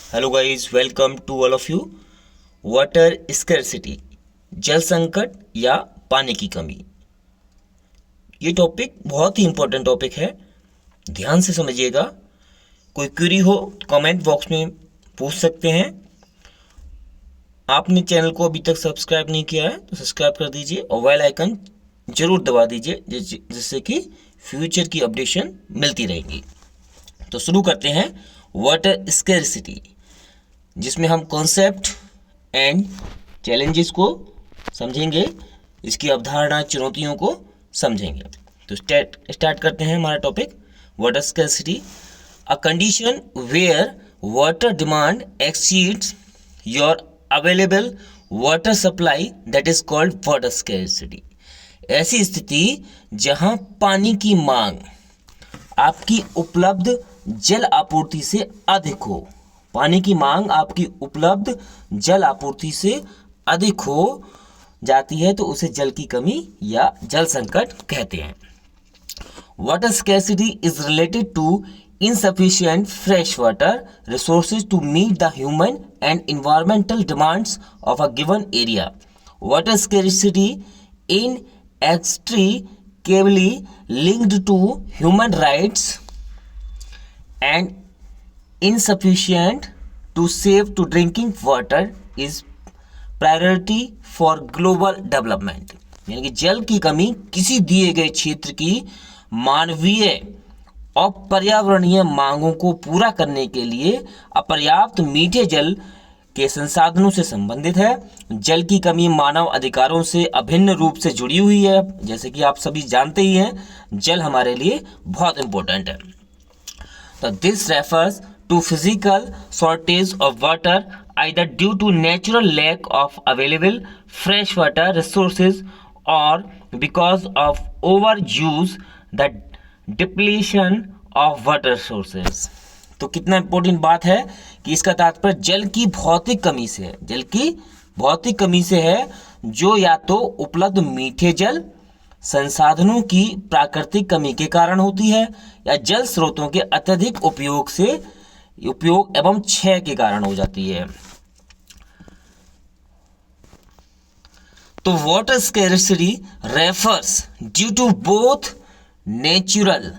Hello guys, welcome to all of you. Water scarcity, जल संकट या पानी की कमी, ये टॉपिक बहुत ही इंपॉर्टेंट टॉपिक है। ध्यान से समझिएगा। कोई क्वेरी हो तो कमेंट बॉक्स में पूछ सकते हैं। आपने चैनल को अभी तक सब्सक्राइब नहीं किया है तो सब्सक्राइब कर दीजिए और बेल आइकन जरूर दबा दीजिए, जिससे कि फ्यूचर की अपडेशन मिलती रहेगी। तो शुरू करते हैं वाटर स्कैर्सिटी, जिसमें हम कॉन्सेप्ट एंड चैलेंजेस को समझेंगे, इसकी अवधारणा, चुनौतियों को समझेंगे। तो स्टार्ट करते हैं हमारा टॉपिक। Water scarcity, a condition where water demand exceeds your available water supply, that is called water scarcity. ऐसी स्थिति जहां पानी की मांग आपकी उपलब्ध जल आपूर्ति से अधिक हो, पानी की मांग आपकी उपलब्ध जल आपूर्ति से अधिक हो जाती है तो उसे जल की कमी या जल संकट कहते हैं। Water scarcity is related to insufficient fresh water resources to meet the human and environmental demands of a given area. Water scarcity inextricably linked to human rights and insufficient to save to drinking water is priority for global development। यानी कि जल की कमी किसी दिए गए क्षेत्र की मानवीय और पर्यावरणीय मांगों को पूरा करने के लिए अपर्याप्त मीठे जल के संसाधनों से संबंधित है। जल की कमी मानव अधिकारों से अभिन्न रूप से जुड़ी हुई है। जैसे कि आप सभी जानते ही हैं, जल हमारे लिए बहुत इंपॉर्टेंट है। तो this refers to physical shortage of water either due to natural lack of available fresh water resources or because of overuse, the depletion of water sources। तो कितना इंपॉर्टेंट बात है कि इसका तात्पर्य जल की भौतिक कमी से है। जल की भौतिक कमी से है, जो या तो उपलब्ध मीठे जल संसाधनों की प्राकृतिक कमी के कारण होती है या जल स्रोतों के अत्यधिक उपयोग एवं क्षय के कारण हो जाती है। तो water scarcity refers due to both natural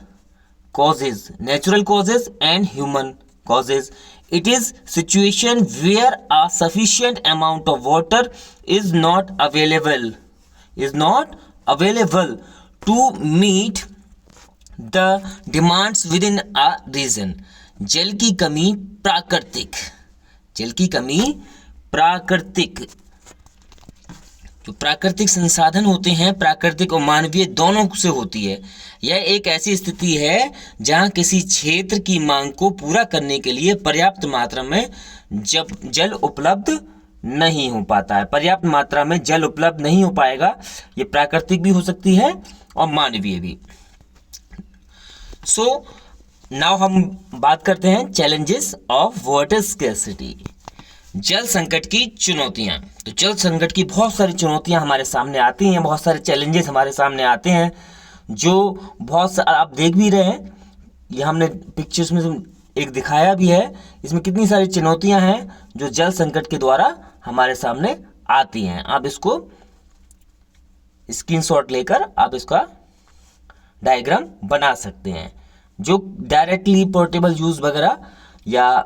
causes and human causes. It is situation where a sufficient amount of water is not available to meet the demands within a region। जल की कमी प्राकृतिक जो प्राकृतिक संसाधन होते हैं, प्राकृतिक और मानवीय दोनों से होती है। यह एक ऐसी स्थिति है जहां किसी क्षेत्र की मांग को पूरा करने के लिए पर्याप्त मात्रा में जल उपलब्ध नहीं हो पाता है। पर्याप्त मात्रा में जल उपलब्ध नहीं हो पाएगा। ये प्राकृतिक भी हो सकती है और मानवीय भी। सो नाउ हम बात करते हैं चैलेंजेस ऑफ वाटर स्कैर्सिटी, जल संकट की चुनौतियां। तो जल संकट की बहुत सारी चुनौतियां हमारे सामने आती हैं, बहुत सारे चैलेंजेस हमारे सामने आते हैं, जो बहुत आप देख भी रहे हैं। ये हमने पिक्चर्स में एक दिखाया भी है। इसमें कितनी सारी चुनौतियां हैं जो जल संकट के द्वारा हमारे सामने आती हैं। आप इसको स्क्रीनशॉट लेकर आप इसका डायग्राम बना सकते हैं, जो डायरेक्टली पोर्टेबल यूज वगैरह या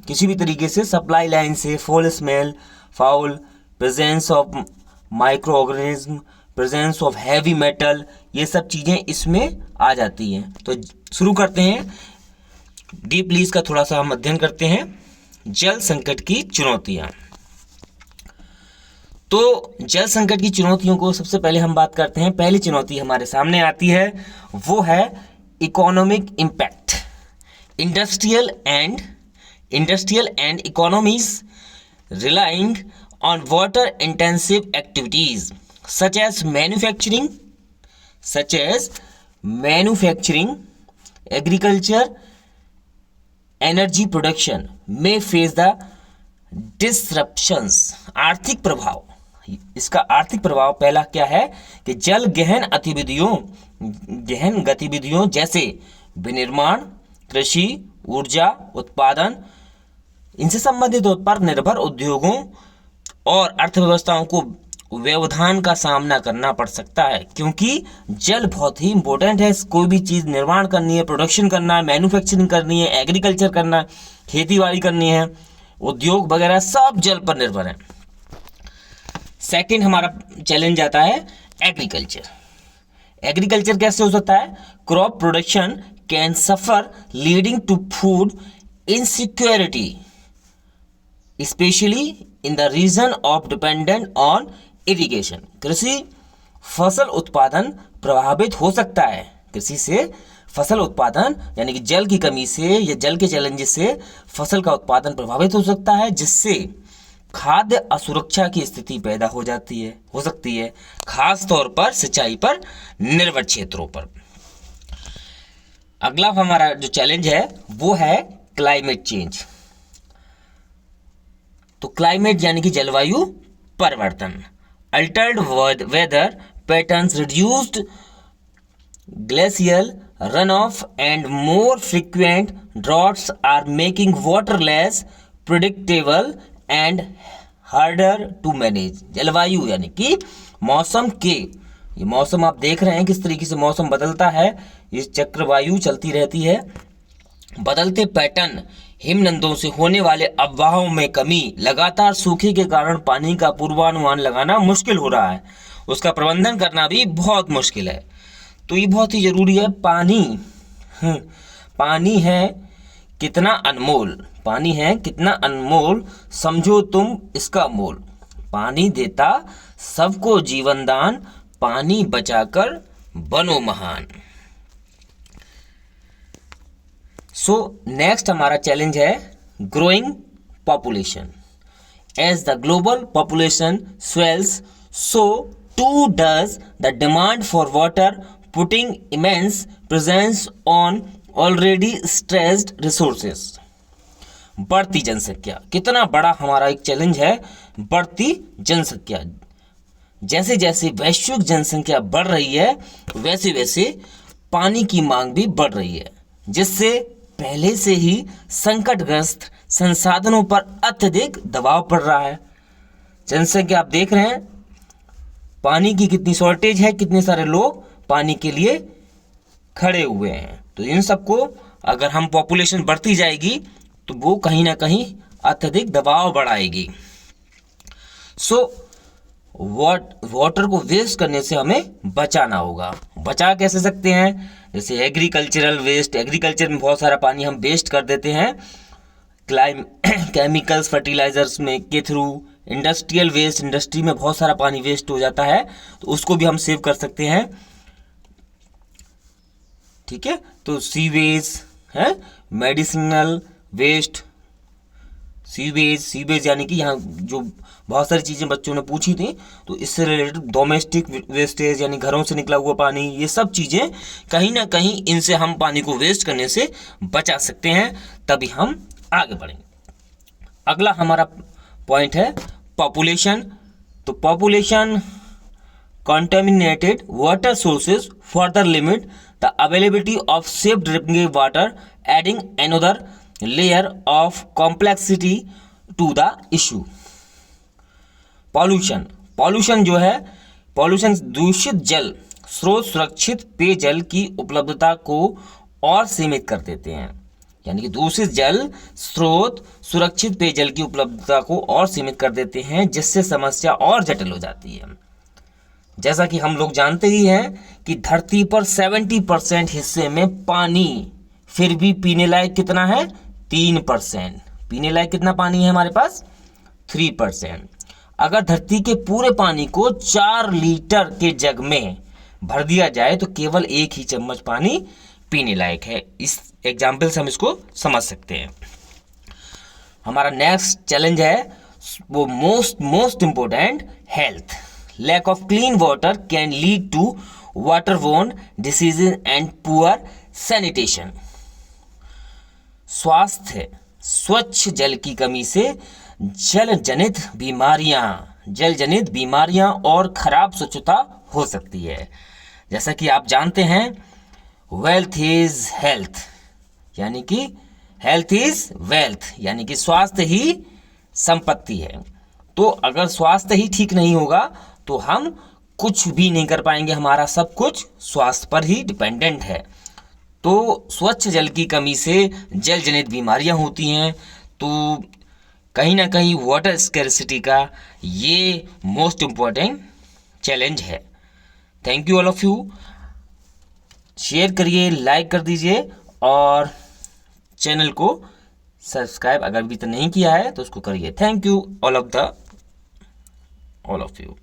किसी भी तरीके से सप्लाई लाइन से fall smell, foul, presence of micro organism, presence of heavy metal, ये सब चीज़ें इसमें आ जाती हैं। तो शुरू करते हैं, डीपली इसका थोड़ा सा हम अध्ययन करते हैं। जल संकट की चुनौतियां। तो जल संकट की चुनौतियों को सबसे पहले हम बात करते हैं। पहली चुनौती हमारे सामने आती है, वो है economic impact. Industrial and economies relying on water intensive activities such as manufacturing, agriculture, energy production may face the disruptions। आर्थिक प्रभाव, इसका आर्थिक प्रभाव पहला क्या है कि जल गहन गतिविधियों जैसे विनिर्माण, कृषि, ऊर्जा उत्पादन इनसे संबंधित पर निर्भर उद्योगों और अर्थव्यवस्थाओं को व्यवधान का सामना करना पड़ सकता है, क्योंकि जल बहुत ही इंपॉर्टेंट है। कोई भी चीज़ निर्माण करनी है, प्रोडक्शन करना है, मैन्युफैक्चरिंग करनी है, एग्रीकल्चर करना है, खेती बाड़ी करनी है, उद्योग वगैरह सब जल पर निर्भर है। सेकंड हमारा चैलेंज आता है एग्रीकल्चर। एग्रीकल्चर कैसे हो सकता है? Crop production can suffer leading to food insecurity specially in the region of dependent on irrigation. कृषि फसल उत्पादन प्रभावित हो सकता है। कृषि से फसल उत्पादन यानी कि जल की कमी से या जल के चैलेंजेस से फसल का उत्पादन प्रभावित हो सकता है, जिससे खाद्य असुरक्षा की स्थिति पैदा हो सकती है, खास तौर पर सिंचाई पर निर्भर क्षेत्रों पर। अगला हमारा जो चैलेंज है वो है क्लाइमेट चेंज। तो क्लाइमेट यानी कि जलवायु परिवर्तन। Altered weather patterns, reduced glacial run off and more frequent droughts are making water less predictable and harder to manage. जलवायु यानी कि मौसम के, ये मौसम आप देख रहे हैं किस तरीके से मौसम बदलता है, ये चक्रवायु चलती रहती है। बदलते पैटर्न, हिमनदों से होने वाले अफवाहों में कमी, लगातार सूखे के कारण पानी का पूर्वानुमान लगाना मुश्किल हो रहा है, उसका प्रबंधन करना भी बहुत मुश्किल है। तो ये बहुत ही ज़रूरी है। पानी है कितना अनमोल, पानी है कितना अनमोल, समझो तुम इसका मोल। पानी देता सबको जीवन दान, पानी बचाकर बनो महान। सो नेक्स्ट हमारा चैलेंज है growing population. As the global population swells, so too does the demand for water, putting immense pressure on already stressed resources. बढ़ती जनसंख्या, कितना बड़ा हमारा एक चैलेंज है बढ़ती जनसंख्या। जैसे जैसे वैश्विक जनसंख्या बढ़ रही है वैसे वैसे पानी की मांग भी बढ़ रही है, जिससे पहले से ही संकटग्रस्त संसाधनों पर अत्यधिक दबाव पड़ रहा है। जनसंख्या आप देख रहे हैं, पानी की कितनी शॉर्टेज है, कितने सारे लोग पानी के लिए खड़े हुए हैं। तो इन सबको अगर हम पॉपुलेशन बढ़ती जाएगी तो वो कहीं ना कहीं अत्यधिक दबाव बढ़ाएगी। सो वाटर को वेस्ट करने से हमें बचाना होगा। बचा कैसे सकते हैं? जैसे एग्रीकल्चरल वेस्ट, एग्रीकल्चर में बहुत सारा पानी हम वेस्ट कर देते हैं केमिकल्स फर्टिलाइजर्स में के थ्रू। इंडस्ट्रियल वेस्ट, इंडस्ट्री में बहुत सारा पानी वेस्ट हो जाता है, तो उसको भी हम सेव कर सकते हैं। ठीक है, तो सीवेज है, मेडिसिनल वेस्ट, सीवेज यानी कि यहाँ जो बहुत सारी चीज़ें बच्चों ने पूछी थी, तो इससे रिलेटेड डोमेस्टिक वेस्टेज यानी घरों से निकला हुआ पानी, ये सब चीज़ें कहीं ना कहीं इनसे हम पानी को वेस्ट करने से बचा सकते हैं, तभी हम आगे बढ़ेंगे। अगला हमारा पॉइंट है पॉपुलेशन। तो population contaminated water sources further limit the availability of safe drinking water, adding another layer of complexity to the issue. Pollution जो है, पॉल्यूशन दूषित जल स्रोत सुरक्षित पेयजल की उपलब्धता को और सीमित कर देते हैं। यानी कि दूषित जल स्रोत सुरक्षित पेयजल की उपलब्धता को और सीमित कर देते हैं, जिससे समस्या और जटिल हो जाती है। जैसा कि हम लोग जानते ही हैं कि धरती पर 70% हिस्से में पानी, फिर भी पीने लायक कितना है? 3%। पीने लायक कितना पानी है हमारे पास? 3%। अगर धरती के पूरे पानी को 4 लीटर के जग में भर दिया जाए तो केवल 1 ही चम्मच पानी पीने लायक है। इस एग्जाम्पल से हम इसको समझ सकते हैं। हमारा नेक्स्ट चैलेंज है वो most important, health. Lack of clean water can lead to waterborne diseases and poor sanitation. स्वास्थ्य, स्वच्छ जल की कमी से जल जनित बीमारियां और खराब स्वच्छता हो सकती है। जैसा कि आप जानते हैं वेल्थ इज हेल्थ, यानी कि हेल्थ इज वेल्थ, यानी कि स्वास्थ्य ही संपत्ति है। तो अगर स्वास्थ्य ही ठीक नहीं होगा तो हम कुछ भी नहीं कर पाएंगे, हमारा सब कुछ स्वास्थ्य पर ही डिपेंडेंट है। तो स्वच्छ जल की कमी से जल जनित बीमारियां होती हैं। तो कहीं ना कहीं वाटर स्कैर्सिटी का ये मोस्ट इम्पॉर्टेंट चैलेंज है। Thank you all of you. Share करिए, लाइक कर दीजिए और चैनल को सब्सक्राइब अगर अभी तक नहीं किया है तो उसको करिए। Thank you all of you.